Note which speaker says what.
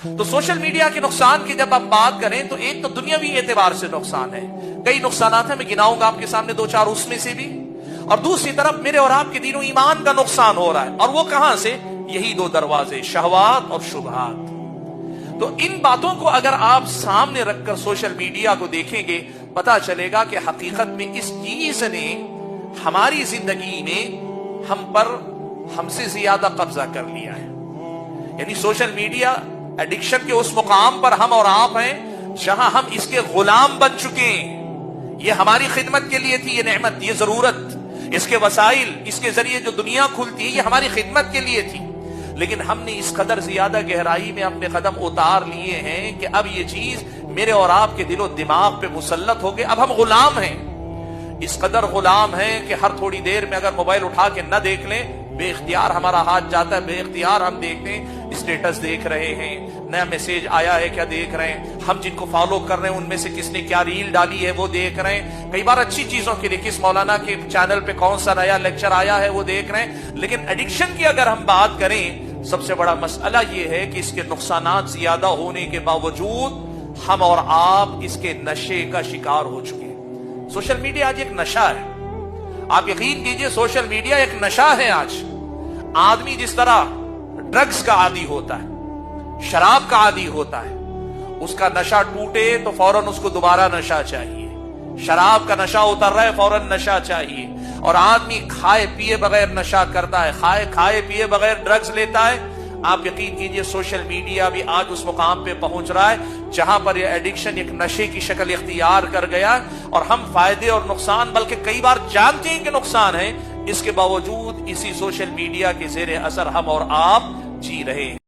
Speaker 1: تو social media کے نقصان کی جب آپ بات کریں تو ایک تو دنیاوی اعتبار سے نقصان ہے، کئی نقصانات ہیں، میں گناؤں گا آپ کے سامنے دو چار اس میں سے بھی، اور دوسری طرف میرے اور آپ کے دین و ایمان کا نقصان ہو رہا ہے، اور وہ کہاں سے؟ یہی دو دروازے، شہوات اور شبہات۔ تو ان باتوں کو اگر آپ سامنے رکھ کر سوشل میڈیا کو دیکھیں گے، پتا چلے گا کہ حقیقت میں اس چیز نے ہماری زندگی میں ہم سے زیادہ قبضہ کر لیا ہے۔ یعنی سوشل میڈیا ایڈکشن کے اس مقام پر ہم اور آپ ہیں جہاں ہم اس کے غلام بن چکے ہیں۔ یہ ہماری خدمت کے لیے تھی، یہ نعمت، یہ ضرورت، اس کے وسائل، اس کے ذریعے جو دنیا کھلتی ہے، یہ ہماری خدمت کے لیے تھی، لیکن ہم نے اس قدر زیادہ گہرائی میں اپنے قدم اتار لیے ہیں کہ اب یہ چیز میرے اور آپ کے دل و دماغ پہ مسلط ہو گئے۔ اب ہم غلام ہیں، اس قدر غلام ہیں کہ ہر تھوڑی دیر میں اگر موبائل اٹھا کے نہ دیکھ لیں، بے اختیار ہمارا ہاتھ جاتا ہے، بے اختیار ہم دیکھتے ہیں، اسٹیٹس دیکھ رہے ہیں، نیا میسج آیا ہے کیا دیکھ رہے ہیں، ہم جن کو فالو کر رہے ہیں ان میں سے کس نے کیا ریل ڈالی ہے وہ دیکھ رہے ہیں، کئی بار اچھی چیزوں کے لیے کس مولانا کے چینل پہ کون سا نیا لیکچر آیا ہے وہ دیکھ رہے ہیں۔ لیکن ایڈکشن کی اگر ہم بات کریں، سب سے بڑا مسئلہ یہ ہے کہ اس کے نقصانات زیادہ ہونے کے باوجود ہم اور آپ اس کے نشے کا شکار ہو چکے ہیں۔ سوشل میڈیا آج ایک نشہ ہے، آپ یقین کیجئے سوشل میڈیا ایک نشہ ہے۔ آج آدمی جس طرح ڈرگز کا عادی ہوتا ہے، شراب کا عادی ہوتا ہے، اس کا نشہ ٹوٹے تو فوراً اس کو دوبارہ نشہ چاہیے، شراب کا نشہ اتر رہا ہے فوراً نشہ چاہیے، اور آدمی کھائے پیے بغیر نشہ کرتا ہے، کھائے پیے بغیر ڈرگز لیتا ہے۔ آپ یقین کیجئے سوشل میڈیا بھی آج اس مقام پہ پہنچ رہا ہے جہاں پر یہ ایڈکشن ایک نشے کی شکل اختیار کر گیا، اور ہم فائدے اور نقصان بلکہ کئی بار جانتے ہیں کہ نقصان ہے، اس کے باوجود اسی سوشل میڈیا کے زیر اثر ہم اور آپ جی رہے ہیں۔